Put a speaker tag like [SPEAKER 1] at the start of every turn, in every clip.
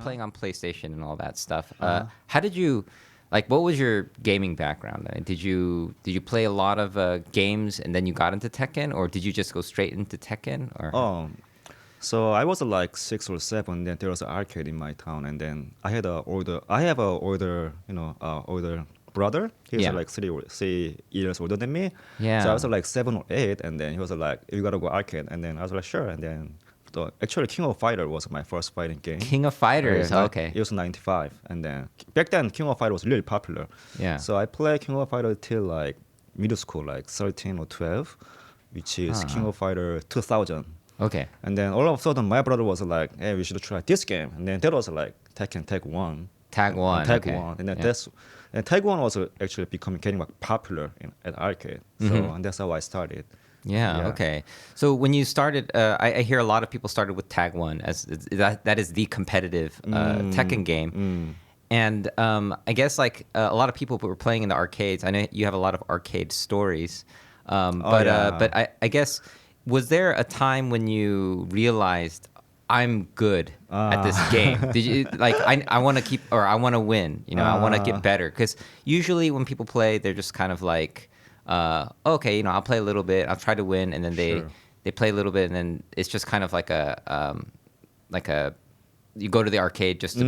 [SPEAKER 1] playing on PlayStation and all that stuff. How did you, like, what was your gaming background? Did you play a lot of games and then you got into Tekken, or did you just go straight into Tekken? Or
[SPEAKER 2] So I was like 6 or 7. Then there was an arcade in my town, and then I have a older brother. He's
[SPEAKER 1] Yeah.
[SPEAKER 2] like 3 years older than me.
[SPEAKER 1] Yeah.
[SPEAKER 2] So I was like 7 or 8, and then he was like, "You gotta go arcade," and then I was like, "Sure." And then actually King of Fighter was my first fighting game.
[SPEAKER 1] King of Fighters.
[SPEAKER 2] Yeah,
[SPEAKER 1] Okay.
[SPEAKER 2] It was 95, and then back then King of Fighter was really popular.
[SPEAKER 1] Yeah.
[SPEAKER 2] So I played King of Fighter till like middle school, like 13 or 12, which is King of Fighter 2000.
[SPEAKER 1] Okay.
[SPEAKER 2] And then all of a sudden, my brother was like, "Hey, we should try this game." And then that was like Tekken Tag 1.
[SPEAKER 1] Tag 1.
[SPEAKER 2] Tag
[SPEAKER 1] okay.
[SPEAKER 2] 1. And then
[SPEAKER 1] Yeah.
[SPEAKER 2] Tag 1 was actually getting like popular at arcade. So and that's how I started.
[SPEAKER 1] Yeah,
[SPEAKER 2] Yeah.
[SPEAKER 1] okay. So when you started, I hear a lot of people started with Tag 1 as that is the competitive Tekken game. And I guess like a lot of people who were playing in the arcades, I know you have a lot of arcade stories. But I guess, was there a time when you realized I'm good at this game? Did you like I want to keep, or I want to win, I want to get better? Because usually when people play, they're just kind of like, okay, I'll play a little bit, I'll try to win, and then they play a little bit, and then it's just kind of like a you go to the arcade just to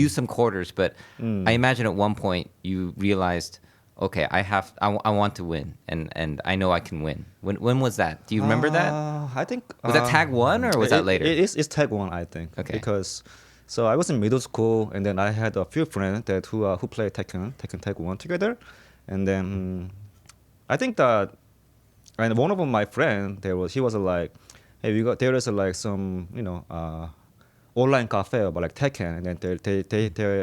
[SPEAKER 1] use some quarters. But I imagine at one point you realized, okay, I want to win, and I know I can win. When was that? Do you remember that?
[SPEAKER 2] I think
[SPEAKER 1] Was that Tag 1 or was that later?
[SPEAKER 2] It's Tag 1, I think.
[SPEAKER 1] Okay.
[SPEAKER 2] Because so I was in middle school, and then I had a few friends who played Tekken Tag 1 together, and then I think that, and one of my friend he was like, "Hey, there is like some online cafe about like Tekken, and then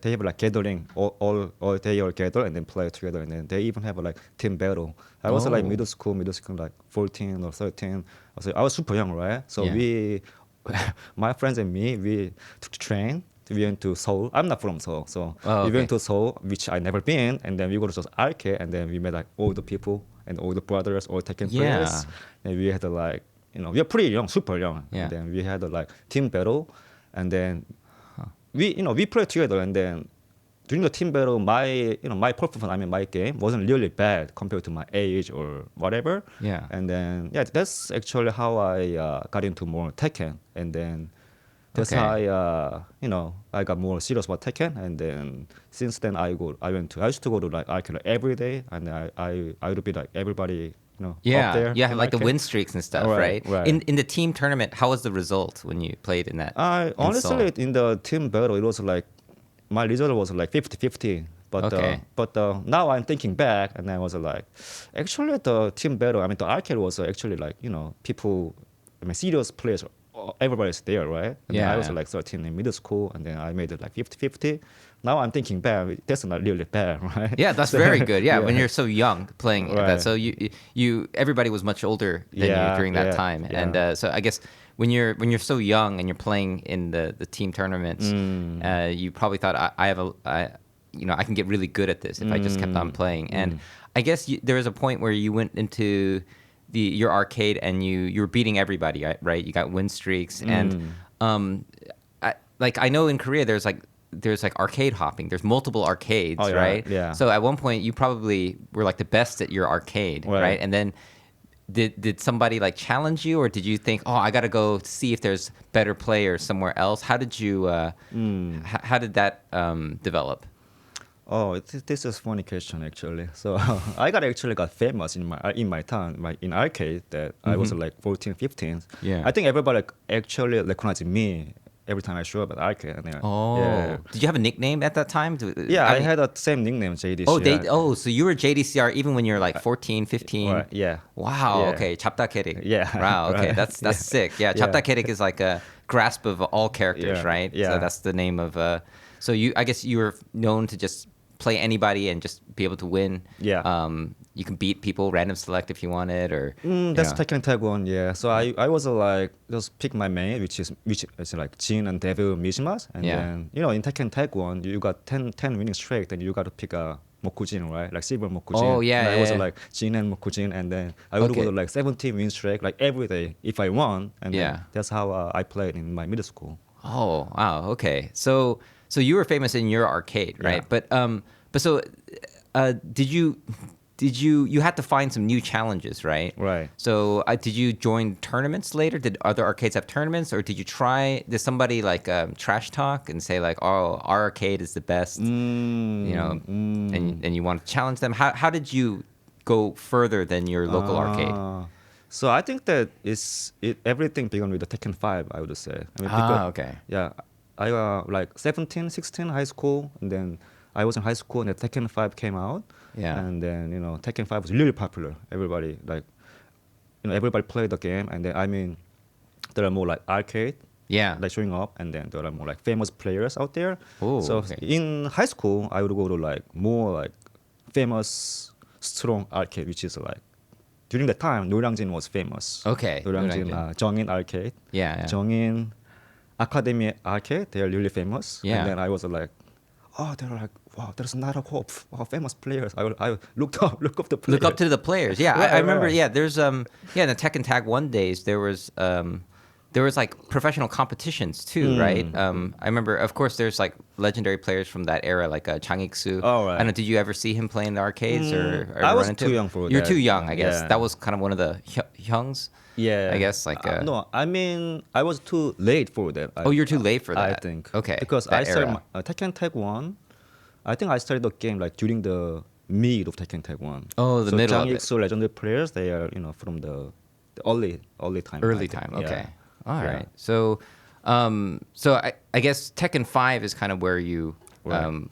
[SPEAKER 2] they have like gathering all day all gather and then play together, and then they even have a like team battle." I was like middle school like 14 or 13. I was super young, right? So
[SPEAKER 1] Yeah.
[SPEAKER 2] my friends and me, we took the train. We went to Seoul. I'm not from Seoul, so we went to Seoul, which I never been, and then we go to this arcade, and then we met like all the people and all the brothers, all Tekken players, and we had like we are pretty young, super young, and then we had a like team battle, and then we played together, and then during the team battle, my performance, my game wasn't really bad compared to my age or whatever.
[SPEAKER 1] Yeah.
[SPEAKER 2] And then that's actually how I got into more Tekken, and then that's how I got more serious about Tekken, and then since then I used to go to like arcade every day, and I would be like everybody up there.
[SPEAKER 1] Yeah, like the
[SPEAKER 2] arcade.
[SPEAKER 1] win streaks and stuff, right?
[SPEAKER 2] Right.
[SPEAKER 1] In the team tournament, how was the result when you played in that?
[SPEAKER 2] Honestly, in the team battle, it was like my result was like 50-50. But now I'm thinking back, and I was like, actually the team battle, the arcade was actually like people, serious players. Everybody's there, right? And then I was like 13 in middle school, and then I made it like 50-50. Now I'm thinking back, that's not really bad, right?
[SPEAKER 1] Yeah, that's very good. Yeah, when you're so young playing that.
[SPEAKER 2] Right.
[SPEAKER 1] So you everybody was much older than you during that time, and so I guess when you're so young and you're playing in the team tournaments, you probably thought I can get really good at this if I just kept on playing. And I guess there was a point where you went into your arcade and you were beating everybody, right? You got win streaks, and I know in Korea there's arcade hopping. There's multiple arcades, right?
[SPEAKER 2] Yeah.
[SPEAKER 1] So at one point you probably were like the best at your arcade, right? And then did somebody like challenge you, or did you think, oh, I got to go see if there's better players somewhere else? How did you? How did that develop?
[SPEAKER 2] Oh, this is funny question actually. So I actually got famous in my town, in arcade, that I was like 14, 15.
[SPEAKER 1] Yeah.
[SPEAKER 2] I think everybody actually recognized me every time I show up at arcade. And
[SPEAKER 1] Did you have a nickname at that time?
[SPEAKER 2] I had the same nickname, JDCR.
[SPEAKER 1] So you were JDCR even when you're like 14, 15?
[SPEAKER 2] Right, yeah.
[SPEAKER 1] Wow,
[SPEAKER 2] Yeah.
[SPEAKER 1] okay. Chapdakerik.
[SPEAKER 2] Yeah.
[SPEAKER 1] Wow, okay.
[SPEAKER 2] Right.
[SPEAKER 1] That's sick. Yeah, Chapdakerik is like a grasp of all characters, right?
[SPEAKER 2] Yeah.
[SPEAKER 1] So that's the name of... So I guess you were known to just play anybody and just be able to win.
[SPEAKER 2] Yeah.
[SPEAKER 1] You can beat people, random select if you wanted, or...
[SPEAKER 2] That's Tekken Tag 1, yeah. So I was like, just pick my main, which is like Jin and Devil Mishimas. And then, in Tekken Tag 1, you got 10 winning streak, then you got to pick a Mokujin, right? Like silver Mokujin.
[SPEAKER 1] Oh, yeah,
[SPEAKER 2] and I was like Jin and Mokujin, and then I would go to like 17 win streak, like every day if I won. And then that's how I played in my middle school.
[SPEAKER 1] Oh, wow. Okay. So you were famous in your arcade, right?
[SPEAKER 2] Yeah.
[SPEAKER 1] But so did you had to find some new challenges, right?
[SPEAKER 2] Right.
[SPEAKER 1] So did you join tournaments later? Did other arcades have tournaments, or did somebody like trash talk and say like, "Oh, our arcade is the best," you know, and you want to challenge them? How did you go further than your local arcade?
[SPEAKER 2] So I think that everything began with the Tekken 5, I would say. I mean, because,
[SPEAKER 1] Okay.
[SPEAKER 2] yeah, I like 17, 16 high school, and then I was in high school, and the Tekken 5 came out.
[SPEAKER 1] Yeah.
[SPEAKER 2] And then, Tekken 5 was really popular. Everybody, like, everybody played the game, and then, I mean, there are more like arcade,
[SPEAKER 1] Yeah.
[SPEAKER 2] like showing up, and then there are more like famous players out there.
[SPEAKER 1] Oh,
[SPEAKER 2] So
[SPEAKER 1] okay.
[SPEAKER 2] in high school, I would go to like more like famous, strong arcade, which is like during that time, Norangjin was famous.
[SPEAKER 1] Okay,
[SPEAKER 2] Norangjin,
[SPEAKER 1] Norangjin.
[SPEAKER 2] Jongin Arcade,
[SPEAKER 1] Yeah.
[SPEAKER 2] Jongin Academy Arcade. They are really famous.
[SPEAKER 1] Yeah.
[SPEAKER 2] And then I was like, oh, they're like, wow, there's not a hope. Wow, famous players. I looked up the players.
[SPEAKER 1] Look up to the players. Yeah,
[SPEAKER 2] Right,
[SPEAKER 1] I remember.
[SPEAKER 2] right.
[SPEAKER 1] Yeah, there's in the Tekken Tag 1 days there was like professional competitions too, right? I remember, of course, there's like legendary players from that era, like Chang Ik-soo.
[SPEAKER 2] Oh, right.
[SPEAKER 1] I don't know. Did you ever see him play in the arcades or
[SPEAKER 2] I
[SPEAKER 1] ever
[SPEAKER 2] was
[SPEAKER 1] run into
[SPEAKER 2] too
[SPEAKER 1] him?
[SPEAKER 2] young for
[SPEAKER 1] You're
[SPEAKER 2] that.
[SPEAKER 1] too young, I guess.
[SPEAKER 2] Yeah.
[SPEAKER 1] That was kind of one of the hyungs.
[SPEAKER 2] Yeah.
[SPEAKER 1] I guess like.
[SPEAKER 2] No, I mean, I was too late for that.
[SPEAKER 1] Oh, you're too late for that.
[SPEAKER 2] I think.
[SPEAKER 1] Okay.
[SPEAKER 2] Because
[SPEAKER 1] that
[SPEAKER 2] I started
[SPEAKER 1] era.
[SPEAKER 2] Tekken Tag 1. I think I started the game like during the mid of Tekken Tag 1.
[SPEAKER 1] Oh, the
[SPEAKER 2] so
[SPEAKER 1] middle of
[SPEAKER 2] Jang
[SPEAKER 1] it.
[SPEAKER 2] Ik-soo legendary players, they are, from the early time.
[SPEAKER 1] Early
[SPEAKER 2] I think.
[SPEAKER 1] time.
[SPEAKER 2] Yeah.
[SPEAKER 1] Okay. All
[SPEAKER 2] Yeah.
[SPEAKER 1] right. So, I guess Tekken 5 is kind of where you,
[SPEAKER 2] Right.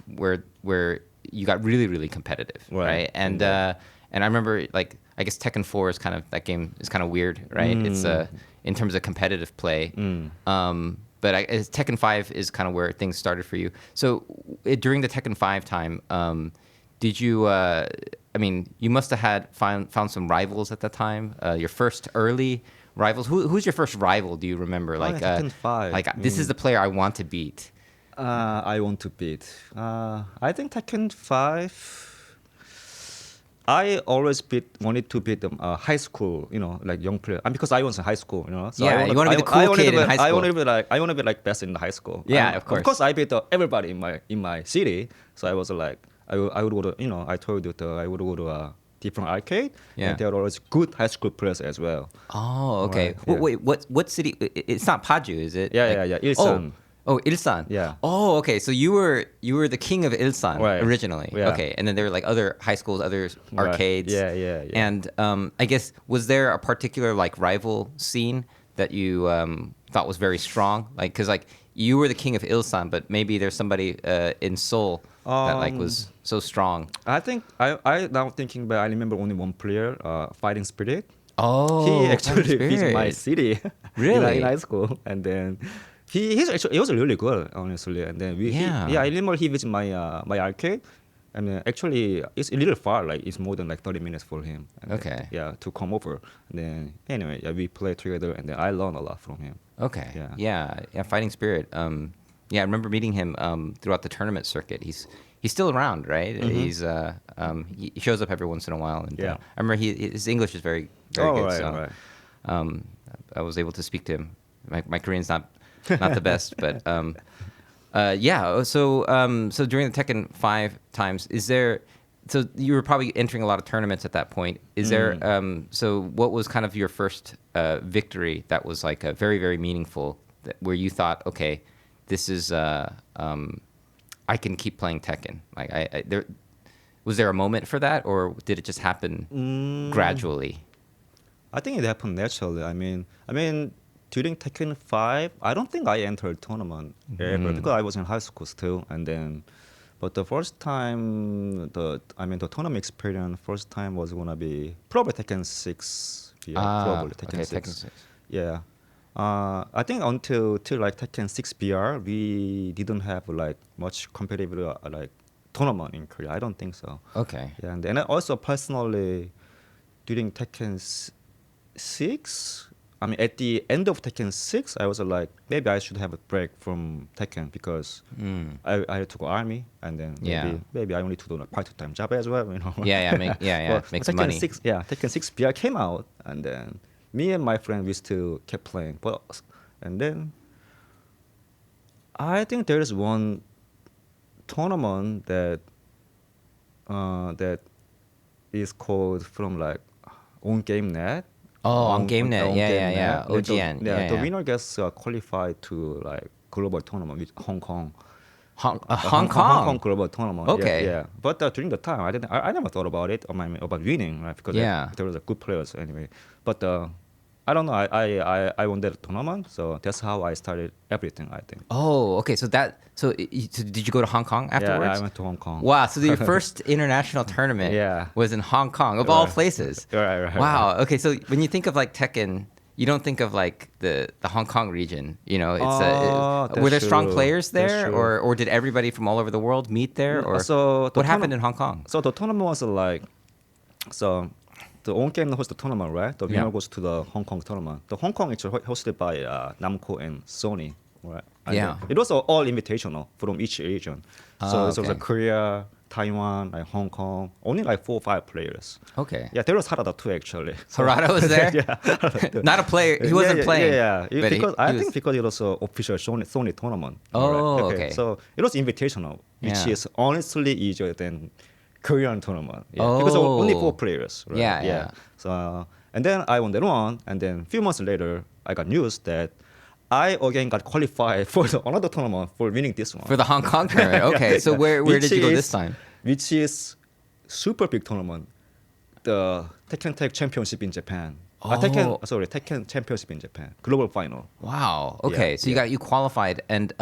[SPEAKER 1] where you got really, really competitive,
[SPEAKER 2] Right.
[SPEAKER 1] right? And and I remember like I guess Tekken 4 is kind of that game is kind of weird, right? It's in terms of competitive play. But Tekken 5 is kind of where things started for you. So during the Tekken 5 time, did you? I mean, you must have had found some rivals at that time. Your first early rivals. Who's your first rival? Do you remember? Like
[SPEAKER 2] Tekken 5.
[SPEAKER 1] like this is the player I want to beat.
[SPEAKER 2] I want to beat. I think Tekken 5. I always wanted to beat them high school, like young player. And because I was in high school, So
[SPEAKER 1] Yeah, you wanna be the cool kid in high
[SPEAKER 2] I
[SPEAKER 1] school.
[SPEAKER 2] I want to be like best in high school.
[SPEAKER 1] Yeah,
[SPEAKER 2] And
[SPEAKER 1] of course.
[SPEAKER 2] Of course, I beat everybody in my city. So I was like, I would go to, I told you that I would go to a different arcade.
[SPEAKER 1] Yeah.
[SPEAKER 2] And there are always good high school players as well.
[SPEAKER 1] Oh, okay.
[SPEAKER 2] Right, yeah.
[SPEAKER 1] Wait, what city? It's not Paju, is it?
[SPEAKER 2] Yeah, yeah. Ilsan.
[SPEAKER 1] Oh, Ilsan.
[SPEAKER 2] Yeah.
[SPEAKER 1] Oh, okay. So you were the king of Ilsan
[SPEAKER 2] Right.
[SPEAKER 1] originally.
[SPEAKER 2] Yeah.
[SPEAKER 1] Okay, and then there were like other high schools, other
[SPEAKER 2] Right.
[SPEAKER 1] arcades.
[SPEAKER 2] Yeah.
[SPEAKER 1] And I guess was there a particular like rival scene that you thought was very strong? Like, because like you were the king of Ilsan, but maybe there's somebody in Seoul that like was so strong.
[SPEAKER 2] I think I now thinking back, I remember only one player, Fighting Spirit.
[SPEAKER 1] Oh,
[SPEAKER 2] He actually
[SPEAKER 1] Fighting
[SPEAKER 2] visited my
[SPEAKER 1] Spirit.
[SPEAKER 2] city.
[SPEAKER 1] Really?
[SPEAKER 2] in high school, and then he was really good, honestly. And then
[SPEAKER 1] Yeah.
[SPEAKER 2] I remember he visited my my arcade, and actually it's a little far, like it's more than like 30 minutes for him. And then,
[SPEAKER 1] Okay.
[SPEAKER 2] yeah, to come over. And then anyway, yeah, we played together, and then I learned a lot from him.
[SPEAKER 1] Okay.
[SPEAKER 2] Yeah.
[SPEAKER 1] Yeah. Fighting Spirit. Yeah, I remember meeting him throughout the tournament circuit. He's still around, right? He's he shows up every once in a while. And
[SPEAKER 2] Yeah.
[SPEAKER 1] I remember his English is very good.
[SPEAKER 2] Right,
[SPEAKER 1] So
[SPEAKER 2] right.
[SPEAKER 1] I was able to speak to him. My Korean's not the best, but yeah. So during the Tekken 5 times, is there? So you were probably entering a lot of tournaments at that point. Is there? So what was kind of your first victory that was like a very, very meaningful, where you thought, okay, this is I can keep playing Tekken. Like was there a moment for that, or did it just happen gradually?
[SPEAKER 2] I think it happened naturally. I mean, during Tekken 5, I don't think I entered tournament ever because I was in high school still. And then, but the first time, the tournament experience, first time was gonna be probably Tekken 6. Yeah, probably Tekken
[SPEAKER 1] okay,
[SPEAKER 2] 6.
[SPEAKER 1] Tekken 6.
[SPEAKER 2] Yeah. I think until like Tekken 6 BR, we didn't have like much competitive like tournament in Korea. I don't think so.
[SPEAKER 1] Okay.
[SPEAKER 2] Yeah, and then also personally, during Tekken 6, I mean, at the end of Tekken 6, I was like, maybe I should have a break from Tekken because I had to go army, and then maybe I need to do a part-time job as well,
[SPEAKER 1] Yeah. Make some
[SPEAKER 2] Tekken
[SPEAKER 1] money.
[SPEAKER 2] 6, Tekken 6 BR came out, and then me and my friend we still kept playing, and then I think there is one tournament that is called from like on GameNet.
[SPEAKER 1] Oh, on GameNet. Yeah, yeah, yeah.
[SPEAKER 2] Then
[SPEAKER 1] OGN.
[SPEAKER 2] the,
[SPEAKER 1] Yeah,
[SPEAKER 2] the
[SPEAKER 1] yeah.
[SPEAKER 2] winner gets qualified to like global tournament with Hong Kong.
[SPEAKER 1] Hong
[SPEAKER 2] Hong Kong
[SPEAKER 1] Kong.
[SPEAKER 2] global tournament.
[SPEAKER 1] Okay.
[SPEAKER 2] Yeah, yeah. But during the time, I never thought about it, about winning, right? Because
[SPEAKER 1] Yeah.
[SPEAKER 2] there was a good players anyway. But I don't know. I won that tournament, so that's how I started everything. I think.
[SPEAKER 1] Oh, okay. So did you go to Hong Kong afterwards?
[SPEAKER 2] Yeah, I went to Hong Kong.
[SPEAKER 1] Wow. So your first international tournament
[SPEAKER 2] Yeah.
[SPEAKER 1] was in Hong Kong, of all
[SPEAKER 2] Right.
[SPEAKER 1] places.
[SPEAKER 2] Right.
[SPEAKER 1] Wow. Okay. So when you think of like Tekken, you don't think of like the Hong Kong region. You know,
[SPEAKER 2] That's
[SPEAKER 1] were there strong
[SPEAKER 2] true.
[SPEAKER 1] players
[SPEAKER 2] That's
[SPEAKER 1] there,
[SPEAKER 2] true.
[SPEAKER 1] or did everybody from all over the world meet there, or
[SPEAKER 2] So
[SPEAKER 1] what happened in Hong Kong?
[SPEAKER 2] So the tournament was like, so the own game hosts the tournament, right? The winner
[SPEAKER 1] Yeah.
[SPEAKER 2] goes to the Hong Kong tournament. The Hong Kong is hosted by Namco and Sony, right? And
[SPEAKER 1] Yeah.
[SPEAKER 2] it was all invitational from each region. So it was
[SPEAKER 1] okay.
[SPEAKER 2] like Korea, Taiwan, like Hong Kong, only like 4 or 5 players.
[SPEAKER 1] Okay.
[SPEAKER 2] Yeah, there was Harada too actually. So,
[SPEAKER 1] Harada was there?
[SPEAKER 2] yeah.
[SPEAKER 1] Not a player. He wasn't playing.
[SPEAKER 2] Yeah.
[SPEAKER 1] but
[SPEAKER 2] Because
[SPEAKER 1] he
[SPEAKER 2] I
[SPEAKER 1] was-
[SPEAKER 2] think because it was an official Sony tournament.
[SPEAKER 1] Oh,
[SPEAKER 2] right?
[SPEAKER 1] okay.
[SPEAKER 2] So it was invitational, which
[SPEAKER 1] Yeah.
[SPEAKER 2] is honestly easier than Korean tournament. Yeah. Because only 4 players. Right?
[SPEAKER 1] Yeah.
[SPEAKER 2] So and then I won that one, and then a few months later, I got news that I again got qualified for another tournament for winning this one.
[SPEAKER 1] For the Hong Kong tournament. Okay. So where did you go this time?
[SPEAKER 2] Which is super big tournament, the Tekken Tag Championship in Japan.
[SPEAKER 1] Oh.
[SPEAKER 2] Tekken Championship in Japan, global final.
[SPEAKER 1] Wow. Okay.
[SPEAKER 2] Yeah,
[SPEAKER 1] So
[SPEAKER 2] yeah.
[SPEAKER 1] you qualified, and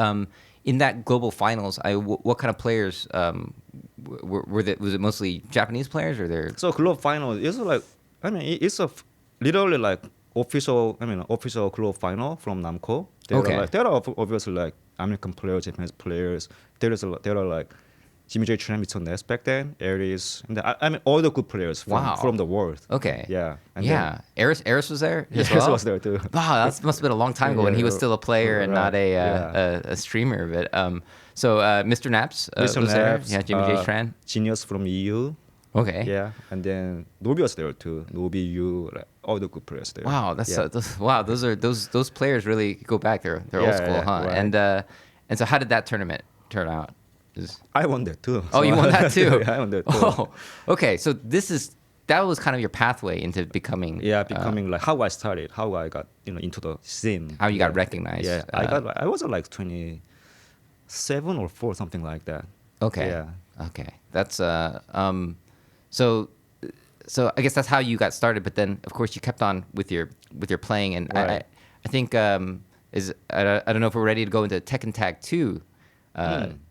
[SPEAKER 1] in that global finals, what kind of players was it mostly Japanese players, or there?
[SPEAKER 2] So global final is like, it's literally like official global final from Namco.
[SPEAKER 1] Okay.
[SPEAKER 2] There are obviously like American players, Japanese players. There are like Jimmy J. Tran, Ness back then, Aries, and all the good players from the world.
[SPEAKER 1] Okay.
[SPEAKER 2] Yeah. And
[SPEAKER 1] yeah. Eris was there as
[SPEAKER 2] Yes,
[SPEAKER 1] well?
[SPEAKER 2] was there too.
[SPEAKER 1] Wow, that must have been a long time ago when he was still a player and not a streamer. But so Mr. Naps
[SPEAKER 2] Mr.
[SPEAKER 1] was there.
[SPEAKER 2] Naps,
[SPEAKER 1] Yeah, Jimmy J. Tran.
[SPEAKER 2] Genius from EU.
[SPEAKER 1] Okay.
[SPEAKER 2] Yeah, and then Nobi was there too. Nobi, you, like, all the good players there.
[SPEAKER 1] Wow, those players really go back. They're old school, huh?
[SPEAKER 2] Right.
[SPEAKER 1] And so how did that tournament turn out?
[SPEAKER 2] I won that too.
[SPEAKER 1] Oh, you won that too.
[SPEAKER 2] Yeah, I won that too.
[SPEAKER 1] Oh, okay. So that was kind of your pathway into becoming.
[SPEAKER 2] Becoming like how I started, how I got into the scene.
[SPEAKER 1] How you got recognized.
[SPEAKER 2] Yeah, I was like 27 or 4, something like that.
[SPEAKER 1] Okay.
[SPEAKER 2] Yeah.
[SPEAKER 1] Okay. That's so I guess that's how you got started. But then of course you kept on with your playing, and
[SPEAKER 2] Right.
[SPEAKER 1] I think I don't know if we're ready to go into Tekken Tag 2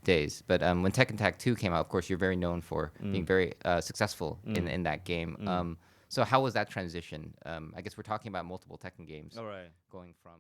[SPEAKER 1] days, but when Tekken Tag 2 came out, of course you're very known for being very successful in that game. So how was that transition? I guess we're talking about multiple Tekken games.
[SPEAKER 2] All right.
[SPEAKER 1] Going from